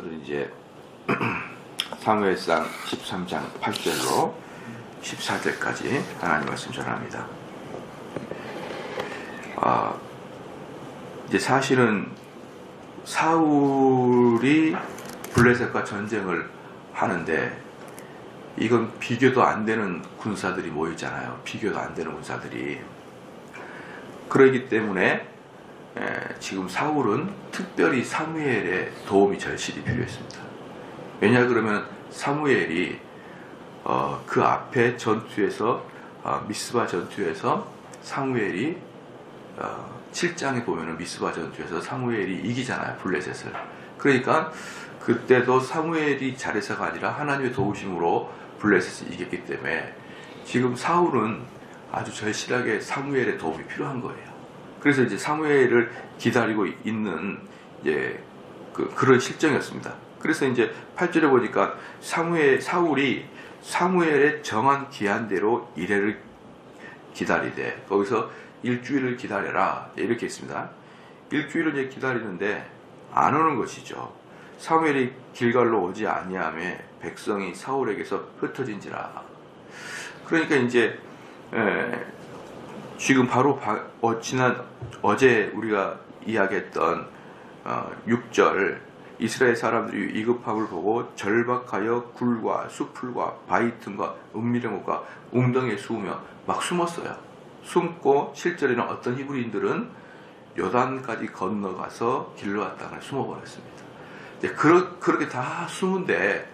오늘은 이제 사무엘상 13장 8절로 14절까지 하나님 말씀 전합니다. 이제 사실은 사울이 블레셋과 전쟁을 하는데 이건 비교도 안 되는 군사들이 모이잖아요. 비교도 안 되는 군사들이. 그러기 때문에 지금 사울은 특별히 사무엘의 도움이 절실히 필요했습니다. 왜냐 그러면 사무엘이 그 앞에 전투에서 미스바 전투에서 사무엘이 7장에 보면은 미스바 전투에서 사무엘이 이기잖아요, 블레셋을. 그러니까 그때도 사무엘이 잘해서가 아니라 하나님의 도우심으로 블레셋을 이겼기 때문에 지금 사울은 아주 절실하게 사무엘의 도움이 필요한 거예요. 그래서 이제 사무엘을 기다리고 있는 그런 실정이었습니다. 그래서 이제 8절에 보니까 사울이 사무엘의 정한 기한대로 이래를 기다리되, 거기서 일주일을 기다려라 이렇게 했습니다. 일주일을 이제 기다리는데 안 오는 것이죠. 사무엘이 길갈로 오지 아니하며 백성이 사울에게서 흩어진지라. 그러니까 이제 지금 바로 어제 우리가 이야기했던 6절, 이스라엘 사람들이 이급함을 보고 절박하여 굴과 수풀과 바위 틈과 은밀한 곳과 웅덩이에 숨으며 막 숨었어요. 숨고 7절에는 어떤 히브리인들은 요단까지 건너가서 길르앗 땅을 숨어버렸습니다. 그렇게 다 숨은데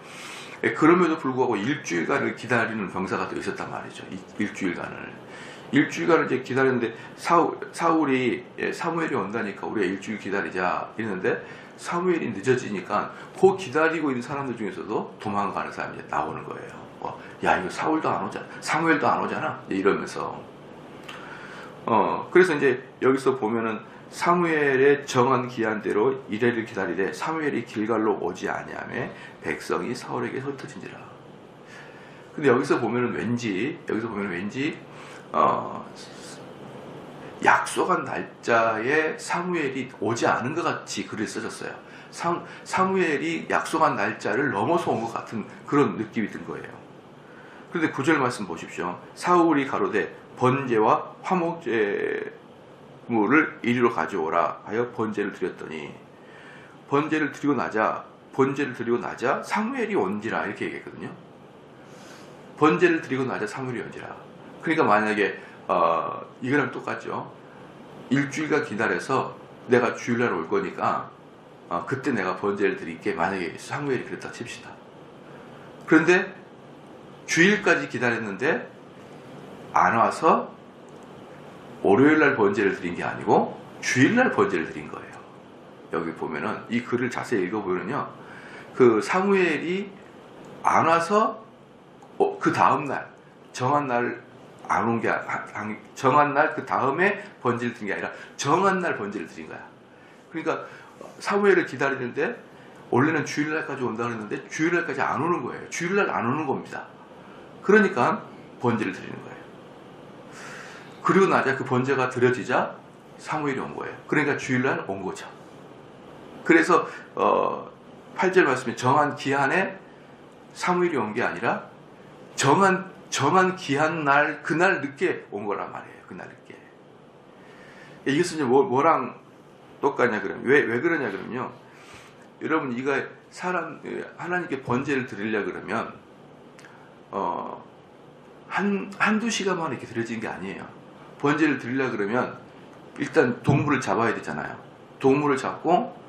그럼에도 불구하고 일주일간을 기다리는 병사가 또 있었단 말이죠. 일주일간을 이제 기다렸는데 사울이 사무엘이 온다니까 우리가 일주일 기다리자 이랬는데 사무엘이 늦어지니까 그 기다리고 있는 사람들 중에서도 도망가는 사람이 이제 나오는 거예요. 야, 이거 사울도 안 오잖아, 사무엘도 안 오잖아 이러면서. 그래서 이제 여기서 보면은 사무엘의 정한 기한대로 이래를 기다리되 사무엘이 길갈로 오지 아니하며 백성이 사울에게 흩어진지라. 근데 여기서 보면은 왠지 약속한 날짜에 사무엘이 오지 않은 것 같이 글이 써졌어요. 사무엘이 약속한 날짜를 넘어서 온 것 같은 그런 느낌이 든 거예요. 그런데 9절 말씀 보십시오. 사울이 가로되 번제와 화목제물을 이리로 가져오라 하여 번제를 드렸더니 번제를 드리고 나자 사무엘이 온지라 이렇게 얘기했거든요. 번제를 드리고 나자 사무엘이 온지라. 그러니까 만약에 이거랑 똑같죠. 일주일간 기다려서 내가 주일날 올 거니까 그때 내가 번제를 드릴게. 만약에 사무엘이 그랬다 칩시다. 그런데 주일까지 기다렸는데 안 와서 월요일날 번제를 드린 게 아니고 주일날 번제를 드린 거예요. 여기 보면은 이 글을 자세히 읽어보면요, 그 사무엘이 안 와서 그 다음날 정한 날 안 온 게 정한 날 그 다음에 번제를 드린 게 아니라 정한 날 번제를 드린 거야. 그러니까 사무엘을 기다리는데 원래는 주일날까지 온다고 했는데 주일날까지 안 오는 거예요. 주일날 안 오는 겁니다. 그러니까 번제를 드리는 거예요. 그리고 나자 그 번제가 드려지자 사무엘이 온 거예요. 그러니까 주일날 온 거죠. 그래서 8절 말씀에 정한 기한에 사무엘이 온 게 아니라 정한 기한 날, 그날 늦게 온 거란 말이에요. 그날 늦게. 이것은 이제 뭐랑 똑같냐 그러면, 왜 그러냐 그러면요, 여러분, 이거 하나님께 번제를 드리려 그러면 한두 시간만 이렇게 드려지는 게 아니에요. 번제를 드리려 그러면 일단 동물을 잡아야 되잖아요. 동물을 잡고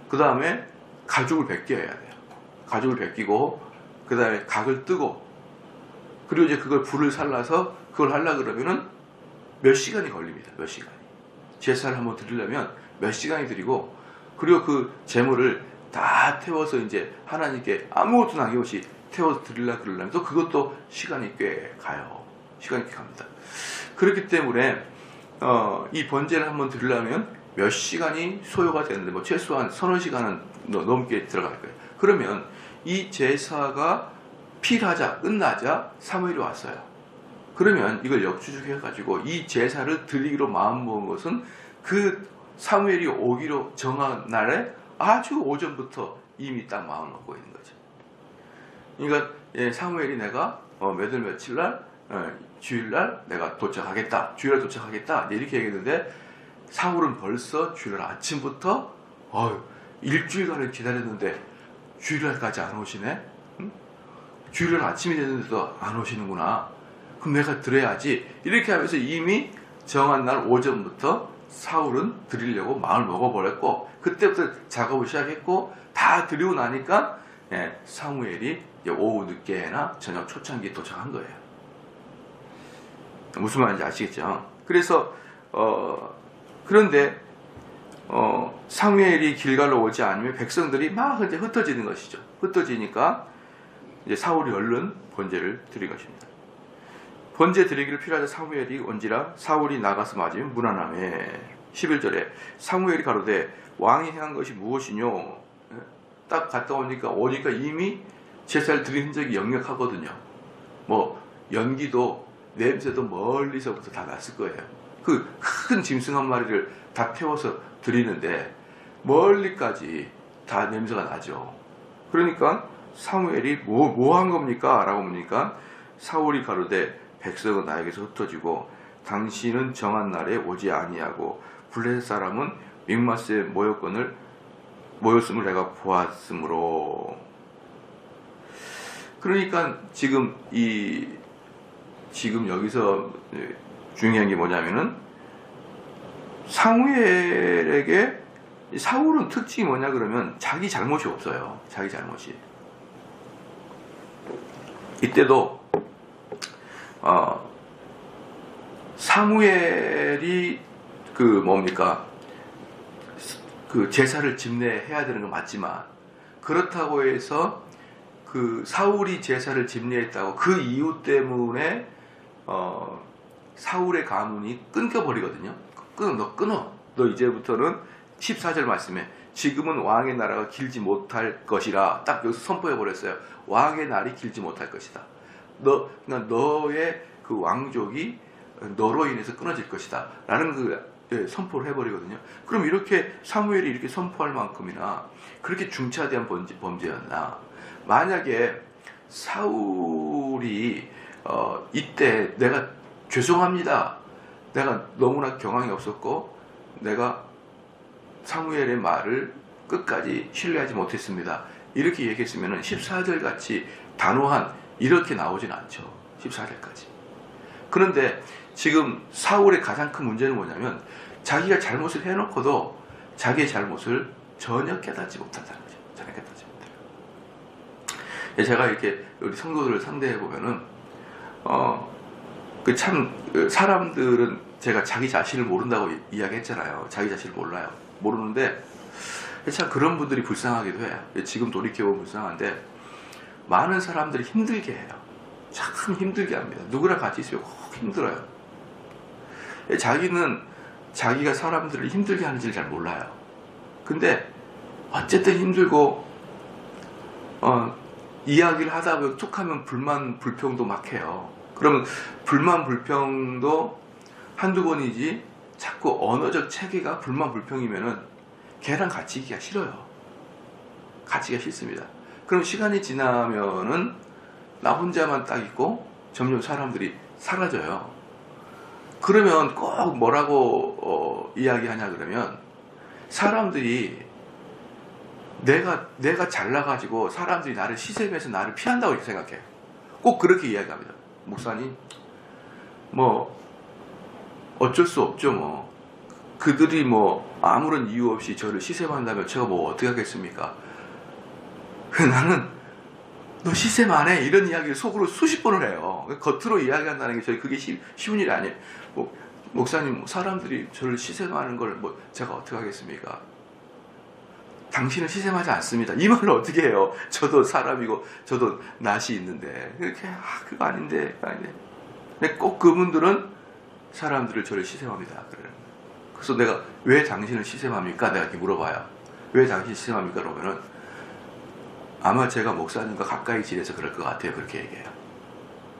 그 다음에 가죽을 벗겨야 돼요. 가죽을 벗기고 그 다음에 각을 뜨고, 그리고 이제 그걸 불을 살라서 그걸 하려고 그러면은 몇 시간이 걸립니다. 몇 시간이. 제사를 한번 드리려면 몇 시간이 들이고, 그리고 그 제물을 다 태워서 이제 하나님께 아무것도 남김없이 태워서 드리려고 그러려면 또 그것도 시간이 꽤 가요. 시간이 꽤 갑니다. 그렇기 때문에 이 번제를 한번 드리려면 몇 시간이 소요가 되는데 뭐 최소한 서너 시간은 넘게 들어갈 거예요. 그러면 이 제사가 끝나자 사무엘이 왔어요. 그러면 이걸 역추적해가지고 이 제사를 드리기로 마음먹은 것은 그 사무엘이 오기로 정한 날에 아주 오전부터 이미 딱 마음을 먹고 있는 거죠. 그러니까 사무엘이 내가 몇 월 며칠 날 주일날 내가 도착하겠다. 주일날 도착하겠다. 이렇게 얘기했는데 사울은 벌써 주일날 아침부터 일주일간을 기다렸는데 주일날까지 안 오시네? 응? 주일날 아침이 됐는데도 안 오시는구나. 그럼 내가 드려야지. 이렇게 하면서 이미 정한 날 오전부터 사울은 드리려고 마음을 먹어버렸고, 그때부터 작업을 시작했고, 다 드리고 나니까 사무엘이 오후 늦게나 저녁 초창기에 도착한 거예요. 무슨 말인지 아시겠죠? 그래서 그런데 사무엘이 길갈로 오지 않으면 백성들이 막 이제 흩어지는 것이죠. 흩어지니까 이제 사울이 얼른 번제를 드린 것입니다. 번제 드리기를 필요하자 사무엘이 온지라 사울이 나가서 맞으면 무난함에 11절에 사무엘이 가로되 왕이 행한 것이 무엇이뇨? 딱 갔다 오니까 이미 제사를 드린 흔적이 역력하거든요. 뭐 연기도 냄새도 멀리서부터 다 났을 거예요. 그 큰 짐승 한 마리를 다 태워서 드리는데 멀리까지 다 냄새가 나죠. 그러니까 사무엘이 뭐 한 겁니까? 라고 묻니까 사울이 가로되 백성은 나에게서 흩어지고 당신은 정한 날에 오지 아니하고 블레셋 사람은 믹마스에 모였음을 내가 보았으므로. 그러니까 지금 여기서 중요한 게 뭐냐면은 사무엘에게 사울은 특징이 뭐냐 그러면 자기 잘못이 없어요. 자기 잘못이. 이때도 사무엘이 그 제사를 집례해야 되는 건 맞지만, 그렇다고 해서 그 사울이 제사를 집례했다고 그 이유 때문에 사울의 가문이 끊겨버리거든요. 끊어. 너 이제부터는 14절 말씀에 지금은 왕의 나라가 길지 못할 것이라 딱 여기서 선포해버렸어요. 왕의 날이 길지 못할 것이다. 그러니까 너의 그 왕족이 너로 인해서 끊어질 것이다. 라는 선포를 해버리거든요. 그럼 이렇게 사무엘이 이렇게 선포할 만큼이나 그렇게 중차대한 범죄였나? 만약에 사울이 이때 내가 죄송합니다. 내가 너무나 경황이 없었고 내가 사무엘의 말을 끝까지 신뢰하지 못했습니다. 이렇게 얘기했으면 14절 같이 단호한 이렇게 나오진 않죠. 14절까지. 그런데 지금 사울의 가장 큰 문제는 뭐냐면 자기가 잘못을 해놓고도 자기의 잘못을 전혀 깨닫지 못한다는 거죠. 전혀 깨닫지 못해요. 제가 이렇게 우리 성도들을 상대해 보면은 사람들은 제가 자기 자신을 모른다고 이야기했잖아요. 자기 자신을 모르는데 참 그런 분들이 불쌍하기도 해요. 지금 돌이켜보면 불쌍한데 많은 사람들이 힘들게 해요. 참 힘들게 합니다. 누구랑 같이 있으면 꼭 힘들어요. 자기는 자기가 사람들을 힘들게 하는지를 잘 몰라요. 근데 어쨌든 힘들고 이야기를 하다 보면 툭 하면 불만 불평도 막 해요. 그러면 불만 불평도 한두 번이지 자꾸 언어적 체계가 불만 불평이면은 걔랑 같이 있기가 싫어요. 같이 있기가 싫습니다. 그럼 시간이 지나면은 나 혼자만 딱 있고 점점 사람들이 사라져요. 그러면 꼭 뭐라고 이야기하냐 그러면 사람들이 내가 잘나가지고 사람들이 나를 시샘해서 나를 피한다고 이렇게 생각해요. 꼭 그렇게 이야기합니다. 목사님 뭐 어쩔 수 없죠. 뭐 그들이 뭐 아무런 이유 없이 저를 시샘한다면 제가 뭐 어떻게 하겠습니까? 나는 너 시샘 안 해 이런 이야기를 속으로 수십 번을 해요. 겉으로 이야기한다는 게 그게 쉬운 일이 아니에요. 목사님 사람들이 저를 시샘하는 걸 뭐 제가 어떻게 하겠습니까? 당신은 시샘하지 않습니다. 이 말을 어떻게 해요? 저도 사람이고 저도 낯이 있는데 이렇게 그거 아닌데. 근데 꼭 그분들은 사람들을 저를 시샘합니다. 그래서 내가 왜 당신을 시샘합니까? 내가 이렇게 물어봐요. 왜 당신 시샘합니까? 그러면은 아마 제가 목사님과 가까이 지내서 그럴 것 같아요. 그렇게 얘기해요.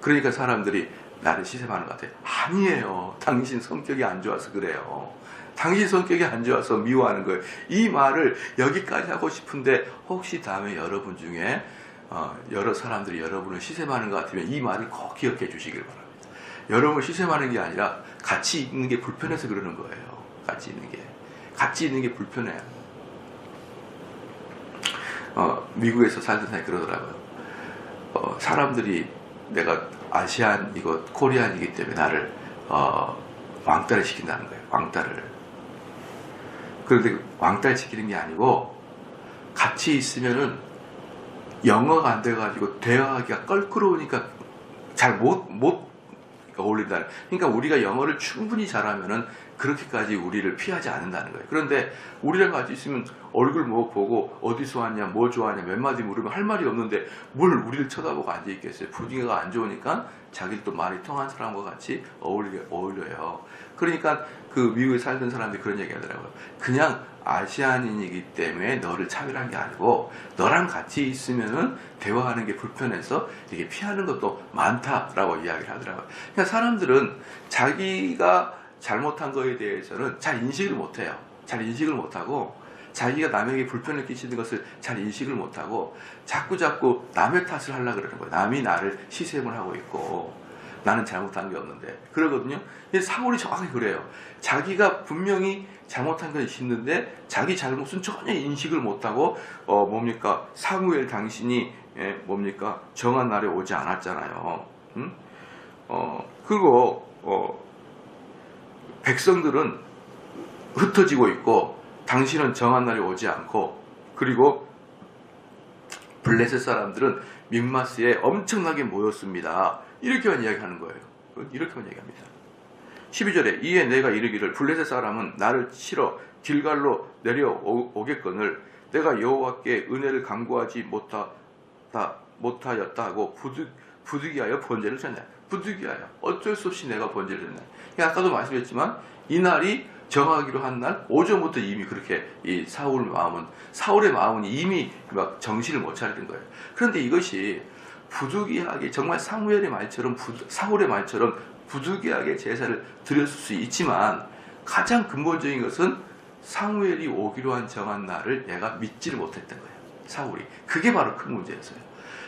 그러니까 사람들이 나를 시샘하는 것 같아요. 아니에요. 당신 성격이 안 좋아서 그래요. 당신 성격이 안 좋아서 미워하는 거예요. 이 말을 여기까지 하고 싶은데 혹시 다음에 여러분 중에 여러 사람들이 여러분을 시샘하는 것 같으면 이 말을 꼭 기억해 주시길 바랍니다. 여러분을 시샘하는 게 아니라 같이 있는 게 불편해서 그러는 거예요. 같이 있는 게 불편해요. 미국에서 살던 사람이 그러더라고요. 사람들이 내가 아시안 코리안이기 때문에 나를 왕따를 시킨다는 거예요. 왕따를. 그런데 왕따를 시키는 게 아니고 같이 있으면은 영어가 안 돼가지고 대화하기가 껄끄러우니까 잘 못 어울린다는. 그러니까 우리가 영어를 충분히 잘하면은 그렇게까지 우리를 피하지 않는다는 거예요. 그런데 우리랑 같이 있으면 얼굴 보고 어디서 왔냐, 뭐 좋아하냐 몇 마디 물으면 할 말이 없는데 뭘 우리를 쳐다보고 앉아 있겠어요. 분위기가 안 좋으니까 자기도 말이 통한 사람과 같이 어울려요. 그러니까 그 미국에 살던 사람들이 그런 얘기 하더라고요. 그냥 아시안인이기 때문에 너를 차별한 게 아니고 너랑 같이 있으면은 대화하는 게 불편해서 이게 피하는 것도 많다라고 이야기를 하더라고요. 그러니까 사람들은 자기가 잘못한 거에 대해서는 잘 인식을 못해요. 잘 인식을 못하고 자기가 남에게 불편을 끼치는 것을 잘 인식을 못하고 자꾸 남의 탓을 하려고 그러는 거예요. 남이 나를 시샘을 하고 있고 나는 잘못한 게 없는데 그러거든요. 사울이 정확히 그래요. 자기가 분명히 잘못한 건 있는데 자기 잘못은 전혀 인식을 못하고 사무엘 당신이 정한 날에 오지 않았잖아요. 응? 그리고 백성들은 흩어지고 있고 당신은 정한 날에 오지 않고 그리고 블레셋 사람들은 믹마스에 엄청나게 모였습니다. 이렇게만 이야기하는 거예요. 이렇게만 얘기합니다. 12절에 이에 내가 이르기를 블레셋 사람은 나를 치러 길갈로 내려오겠거늘 내가 여호와께 은혜를 간구하지 못하였다 하고 부득이하여 번제를 졌냐. 부득이하여 어쩔 수 없이 내가 번제를 졌냐. 아까도 말씀했지만 이 날이 정하기로 한 날 오전부터 이미 그렇게 이 사울의 마음은 이미 막 정신을 못 차리는 거예요. 그런데 이것이 부득이하게 정말 사울의 말처럼 부득이하게 제사를 드렸을 수 있지만 가장 근본적인 것은 사무엘이 오기로 한 정한 날을 얘가 믿지를 못했던 거예요. 사울이. 그게 바로 큰 문제였어요.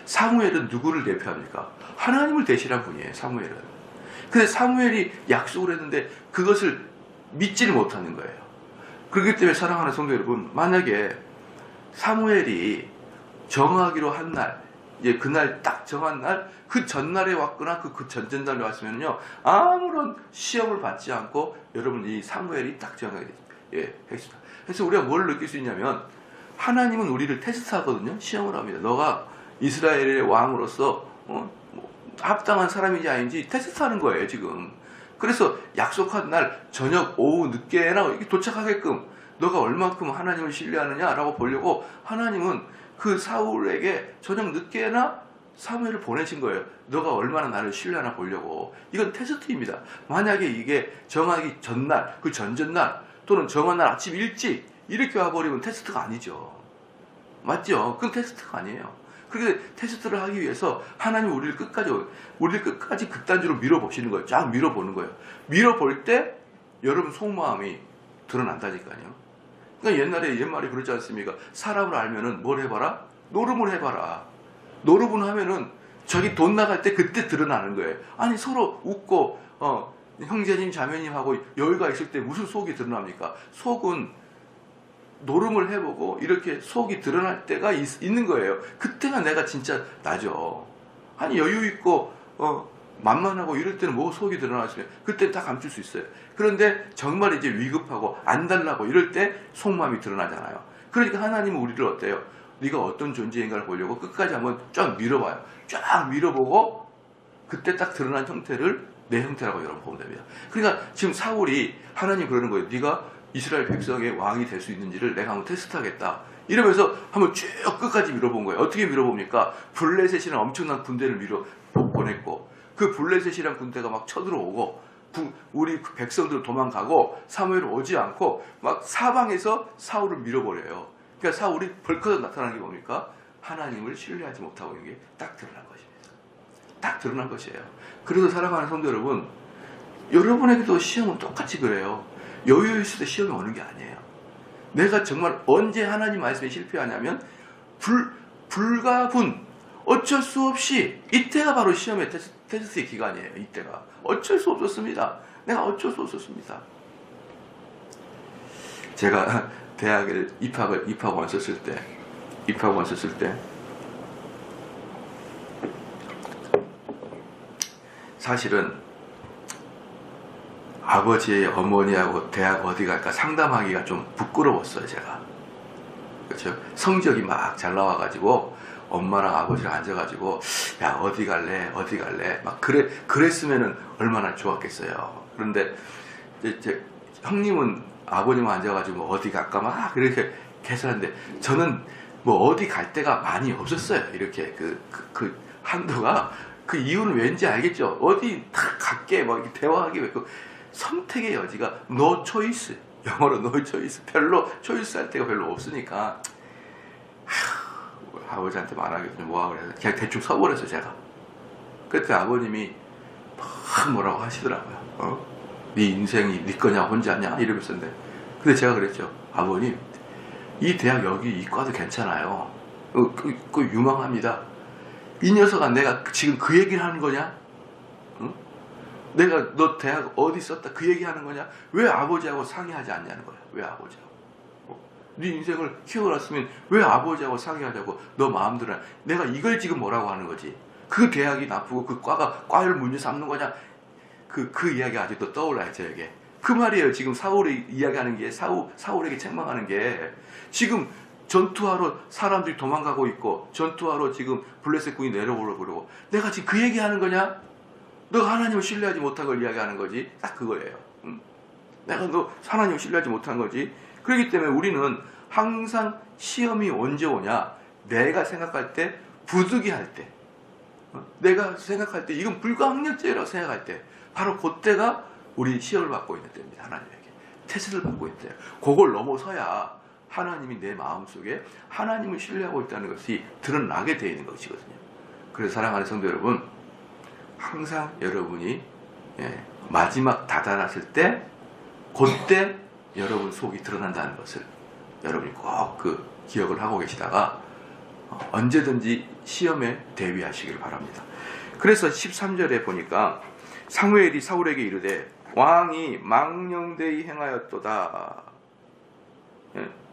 사무엘은 누구를 대표합니까? 하나님을 대신한 분이에요. 사무엘은. 근데 사무엘이 약속을 했는데 그것을 믿지를 못하는 거예요. 그렇기 때문에 사랑하는 성도 여러분, 만약에 사무엘이 정하기로 한 날, 그날 딱 정한 날, 그 전날에 왔거나 그 전전날에 왔으면요, 아무런 시험을 받지 않고 여러분 이 사무엘이 딱 정하게 되죠. 했습니다. 그래서 우리가 뭘 느낄 수 있냐면 하나님은 우리를 테스트하거든요. 시험을 합니다. 너가 이스라엘의 왕으로서 합당한 사람인지 아닌지 테스트하는 거예요, 지금. 그래서 약속한 날 저녁 오후 늦게나 도착하게끔 너가 얼만큼 하나님을 신뢰하느냐라고 보려고 하나님은 그 사울에게 저녁 늦게나 사무엘을 보내신 거예요. 너가 얼마나 나를 신뢰하나 보려고. 이건 테스트입니다. 만약에 이게 정하기 전날, 그 전전날 또는 정한 날 아침 일찍 이렇게 와버리면 테스트가 아니죠. 맞죠? 그건 테스트가 아니에요. 그렇게 테스트를 하기 위해서 하나님 우리를 끝까지 극단적으로 밀어보시는 거예요. 쫙 밀어보는 거예요. 밀어볼 때 여러분 속마음이 드러난다니까요. 그러니까 옛말에 그러지 않습니까? 사람을 알면은 뭘 해봐라? 노름을 해봐라. 노름을 하면은 자기 돈 나갈 때 그때 드러나는 거예요. 아니 서로 웃고 형제님 자매님하고 여유가 있을 때 무슨 속이 드러납니까? 속은 노름을 해보고 이렇게 속이 드러날 때가 있는 거예요. 그때가 내가 진짜 나죠. 아니 여유 있고 만만하고 이럴 때는 뭐 속이 드러나시면 그때 다 감출 수 있어요. 그런데 정말 이제 위급하고 안달나고 이럴 때 속마음이 드러나잖아요. 그러니까 하나님은 우리를 어때요? 네가 어떤 존재인가를 보려고 끝까지 한번 쫙 밀어봐요. 쫙 밀어보고 그때 딱 드러난 형태를 내 형태라고 여러분 보면 됩니다. 그러니까 지금 사울이 하나님 그러는 거예요. 네가 이스라엘 백성의 왕이 될 수 있는지를 내가 한번 테스트하겠다. 이러면서 한번 쭉 끝까지 밀어본 거예요. 어떻게 밀어봅니까? 블레셋이라는 엄청난 군대를 보냈고 그 블레셋이라는 군대가 막 쳐들어오고 우리 백성들 도망가고 사무엘은 오지 않고 막 사방에서 사울을 밀어버려요. 그러니까 사울이 벌컥 나타나는 게 뭡니까? 하나님을 신뢰하지 못하고 있는 게 딱 드러난 것입니다. 딱 드러난 것이에요. 그래서 사랑하는 성도 여러분, 여러분에게도 시험은 똑같이 그래요. 여유 있을 때 시험이 오는 게 아니에요. 내가 정말 언제 하나님 말씀에 실패하냐면 불가분 어쩔 수 없이 이때가 바로 시험의 테스트의 기간이에요. 이때가 어쩔 수 없었습니다. 내가 어쩔 수 없었습니다. 제가 대학을 입학원 썼을 때 사실은 아버지의 어머니하고 대학 어디 갈까 상담하기가 좀 부끄러웠어요. 제가. 그렇죠? 성적이 막 잘 나와가지고 엄마랑 아버지랑 앉아가지고 야 어디 갈래 막 그랬으면은 얼마나 좋았겠어요. 그런데 이제 형님은 아버님 앉아가지고 어디 갈까 막 그렇게 계산하는데 저는 뭐 어디 갈 데가 많이 없었어요. 이렇게 그 한도가 그 이유는 왠지 알겠죠. 어디 다 갈게 막 이렇게 대화하기 왜 선택의 여지가 no choice, 영어로 no choice, 별로 초이스 할 데가 별로 없으니까 아버지한테 말하기 좀 뭐하고 그래서 그냥 대충 서버렸어요. 제가. 그때 아버님이 막 뭐라고 하시더라고요. 네 인생이 네 거냐 혼자냐 이러면서. 근데 제가 그랬죠. 아버님, 이 대학 여기 이과도 괜찮아요. 그 유망합니다. 이 녀석아 내가 지금 그 얘기를 하는 거냐? 응? 내가 너 대학 어디 썼다 그 얘기 하는 거냐? 왜 아버지하고 상의하지 않냐는 거야. 왜 아버지하고? 네 인생을 키워놨으면 왜 아버지하고 상의하자고 너 마음대로. 내가 이걸 지금 뭐라고 하는 거지? 그 대학이 나쁘고 그 과를 문제 삼는 거냐? 그 이야기 아직도 떠올라요. 저에게. 그 말이에요. 지금 사울이 이야기하는 게 사울에게 책망하는 게 지금 전투하러 사람들이 도망가고 있고 전투하러 지금 블레셋 군이 내려오려고 그러고 내가 지금 그 얘기하는 거냐? 너가 하나님을 신뢰하지 못한 걸 이야기하는 거지. 딱 그거예요. 내가 너 하나님을 신뢰하지 못한 거지. 그렇기 때문에 우리는 항상 시험이 언제 오냐? 내가 생각할 때 부득이할 때 내가 생각할 때 이건 불가항력죄라고 생각할 때 바로 그때가 우리 시험을 받고 있는 때입니다. 하나님에게 테스트를 받고 있는 때예요. 그걸 넘어서야 하나님이 내 마음속에 하나님을 신뢰하고 있다는 것이 드러나게 되어 있는 것이거든요. 그래서 사랑하는 성도 여러분, 항상 여러분이 마지막 다다랐을 때 그때 여러분 속이 드러난다는 것을 여러분이 꼭 그 기억을 하고 계시다가 언제든지 시험에 대비하시길 바랍니다. 그래서 13절에 보니까 사무엘이 사울에게 이르되 왕이 망령되이 행하였도다.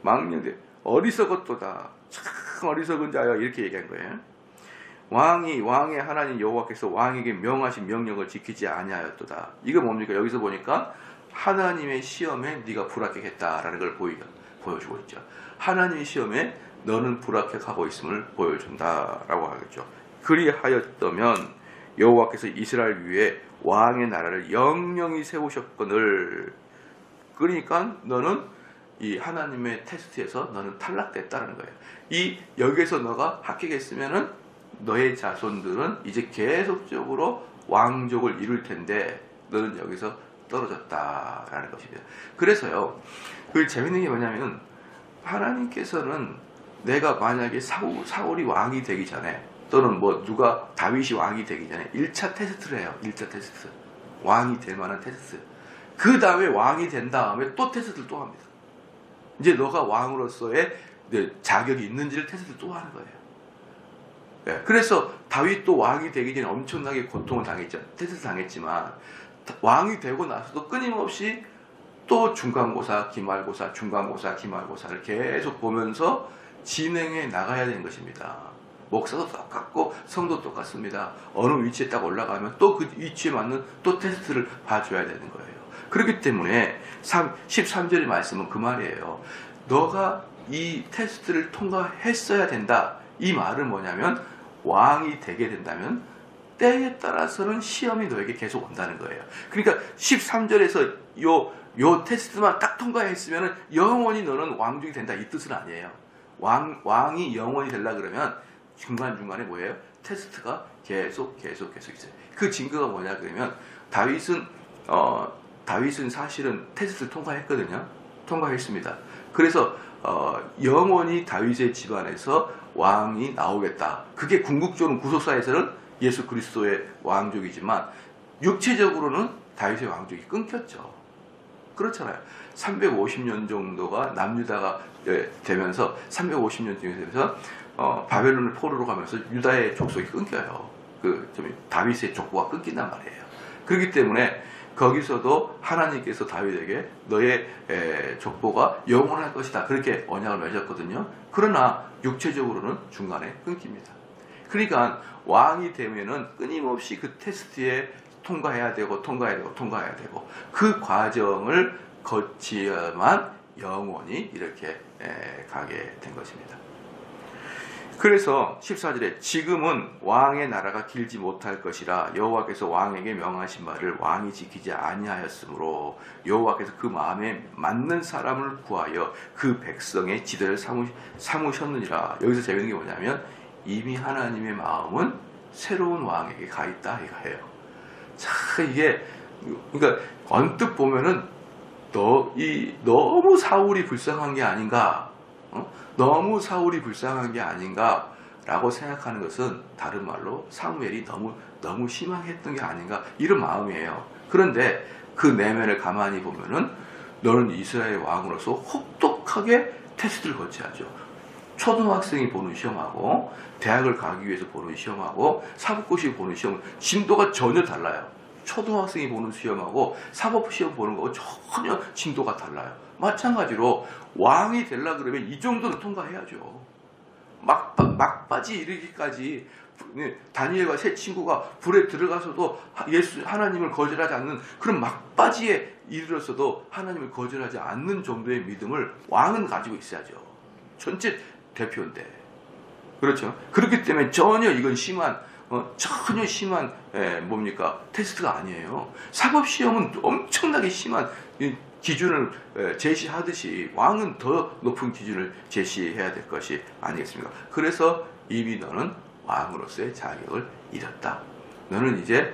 망령되 어리석었도다. 참 어리석은 자여 이렇게 얘기한 거예요. 왕의 하나님 여호와께서 왕에게 명하신 명령을 지키지 아니하였도다. 이거 뭡니까? 여기서 보니까 하나님의 시험에 네가 불합격했다라는 걸 보여주고 있죠. 하나님의 시험에 너는 불합격하고 있음을 보여준다라고 하겠죠. 그리하였다면 여호와께서 이스라엘 위에 왕의 나라를 영영히 세우셨거늘. 그러니까 너는 이 하나님의 테스트에서 너는 탈락됐다는 거예요. 여기에서 너가 합격했으면은 너의 자손들은 이제 계속적으로 왕족을 이룰 텐데 너는 여기서 떨어졌다라는 것입니다. 그래서요, 그 재밌는 게 뭐냐면 하나님께서는 내가 만약에 사울이 왕이 되기 전에 또는 다윗이 왕이 되기 전에 1차 테스트를 해요. 1차 테스트. 왕이 될 만한 테스트. 그 다음에 왕이 된 다음에 또 테스트를 또 합니다. 이제 너가 왕으로서의 자격이 있는지를 테스트를 또 하는 거예요. 네, 그래서 다윗도 왕이 되기 전에 엄청나게 고통을 당했죠. 테스트 당했지만 왕이 되고 나서도 끊임없이 또 중간고사, 기말고사, 중간고사, 기말고사를 계속 보면서 진행해 나가야 되는 것입니다. 목사도 똑같고 성도 똑같습니다. 어느 위치에 딱 올라가면 또 그 위치에 맞는 또 테스트를 봐줘야 되는 거예요. 그렇기 때문에 13절의 말씀은 그 말이에요. 너가 이 테스트를 통과했어야 된다. 이 말은 뭐냐면 왕이 되게 된다면 때에 따라서는 시험이 너에게 계속 온다는 거예요. 그러니까 13절에서 요 테스트만 딱 통과했으면 영원히 너는 왕족이 된다 이 뜻은 아니에요. 왕이 영원히 되려 그러면 중간중간에 뭐예요? 테스트가 계속 있어요. 그 증거가 뭐냐 그러면 다윗은 사실은 테스트를 통과했거든요. 통과했습니다. 그래서 영원히 다윗의 집안에서 왕이 나오겠다. 그게 궁극적으로 구속사에서는 예수 그리스도의 왕족이지만 육체적으로는 다윗의 왕족이 끊겼죠. 그렇잖아요. 350년 정도가 남유다가 되면서 350년 중에서 바벨론을 포로로 가면서 유다의 족속이 끊겨요. 다윗의 족보가 끊긴단 말이에요. 그렇기 때문에 거기서도 하나님께서 다윗에게 너의 족보가 영원할 것이다, 그렇게 언약을 맺었거든요. 그러나 육체적으로는 중간에 끊깁니다. 그러니까 왕이 되면은 끊임없이 그 테스트에 통과해야 되고 그 과정을 거치야만 영원히 이렇게 가게 된 것입니다. 그래서 14절에 지금은 왕의 나라가 길지 못할 것이라 여호와께서 왕에게 명하신 말을 왕이 지키지 아니하였으므로 여호와께서 그 마음에 맞는 사람을 구하여 그 백성의 지도를 삼으셨느니라. 여기서 재밌는 게 뭐냐면 이미 하나님의 마음은 새로운 왕에게 가 있다 이거예요. 자, 이게 그러니까 언뜻 보면은 너무 사울이 불쌍한 게 아닌가, 너무 사울이 불쌍한 게 아닌가 라고 생각하는 것은 다른 말로 사무엘이 너무 심하게 했던 게 아닌가, 이런 마음이에요. 그런데 그 내면을 가만히 보면은 너는 이스라엘 왕으로서 혹독하게 테스트를 거쳐야죠. 초등학생이 보는 시험하고 대학을 가기 위해서 보는 시험하고 사법고시 보는 시험 진도가 전혀 달라요. 초등학생이 보는 시험하고 사법시험 보는 거하고 전혀 진도가 달라요. 마찬가지로 왕이 되려고 그러면 이 정도는 통과해야죠. 막바지 이르기까지 다니엘과 세 친구가 불에 들어가서도 하나님을 거절하지 않는 그런 막바지에 이르렀어도 하나님을 거절하지 않는 정도의 믿음을 왕은 가지고 있어야죠. 전체 대표인데. 그렇죠. 그렇기 때문에 전혀 이건 심한 테스트가 아니에요. 사법시험은 엄청나게 심한 기준을 제시하듯이 왕은 더 높은 기준을 제시해야 될 것이 아니겠습니까? 그래서 이미 너는 왕으로서의 자격을 잃었다. 너는 이제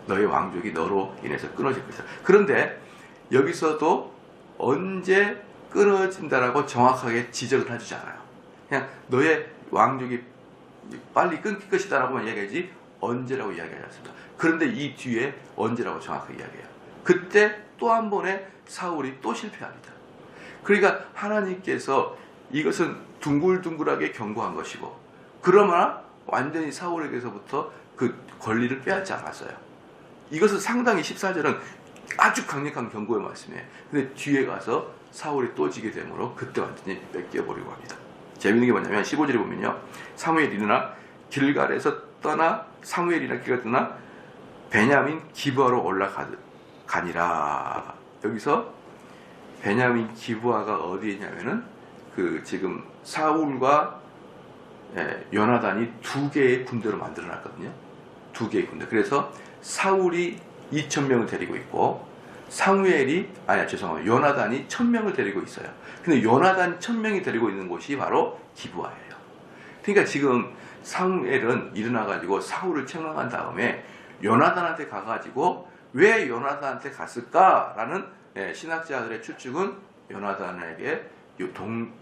너의 왕족이 너로 인해서 끊어질 것이다. 그런데 여기서도 언제 끊어진다라고 정확하게 지적을 해주지 않아요. 그냥 너의 왕족이 빨리 끊길 것이다 라고만 이야기하지 언제라고 이야기하지 않습니다. 그런데 이 뒤에 언제라고 정확하게 이야기해요. 그때 또 한 번에 사울이 또 실패합니다. 그러니까 하나님께서 이것은 둥글둥글하게 경고한 것이고, 그러나 완전히 사울에게서부터 그 권리를 빼앗지 않았어요. 이것은 상당히 14절은 아주 강력한 경고의 말씀이에요. 근데 뒤에 가서 사울이 또 지게 되므로 그때 완전히 뺏겨버리고 합니다. 재밌는 게 뭐냐면 15절에 보면요, 사무엘이 일어나 길갈에서 떠나 베냐민 기브아로 올라가니라. 여기서 베냐민 기브아가 어디냐면은 지금 사울과 요나단이 두 개의 군대로 만들어놨거든요. 두 개의 군대. 그래서 사울이 2,000명을 데리고 있고 요나단이 1,000명을 데리고 있어요. 근데 요나단 1,000명이 데리고 있는 곳이 바로 기브아예요. 그러니까 지금 사무엘은 일어나가지고 사울을 책망한 다음에 요나단한테 가가지고 왜 요나단한테 갔을까라는 신학자들의 추측은 요나단에게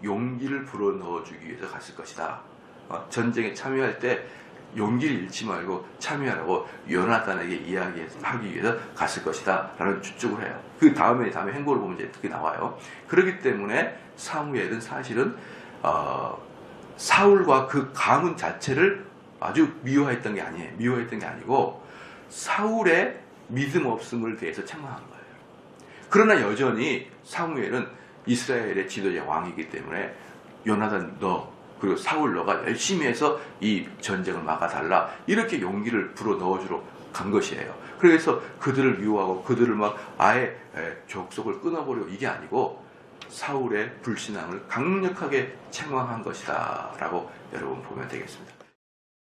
용기를 불어넣어주기 위해서 갔을 것이다. 전쟁에 참여할 때 용기를 잃지 말고 참여하라고 요나단에게 이야기하기 위해서 갔을 것이다 라는 추측을 해요. 그 다음에 행보를 보면 이제 그게 나와요. 그렇기 때문에 사무엘은 사실은 사울과 그 가문 자체를 아주 미워했던 게 아니고 사울의 믿음 없음을 대해서 책망한 거예요. 그러나 여전히 사무엘은 이스라엘의 지도자 왕이기 때문에 요나단 그리고 사울 너가 열심히 해서 이 전쟁을 막아달라, 이렇게 용기를 불어넣어주러 간 것이에요. 그래서 그들을 미워하고 그들을 아예 족속을 끊어버리고 이게 아니고 사울의 불신앙을 강력하게 책망한 것이다 라고 여러분 보면 되겠습니다.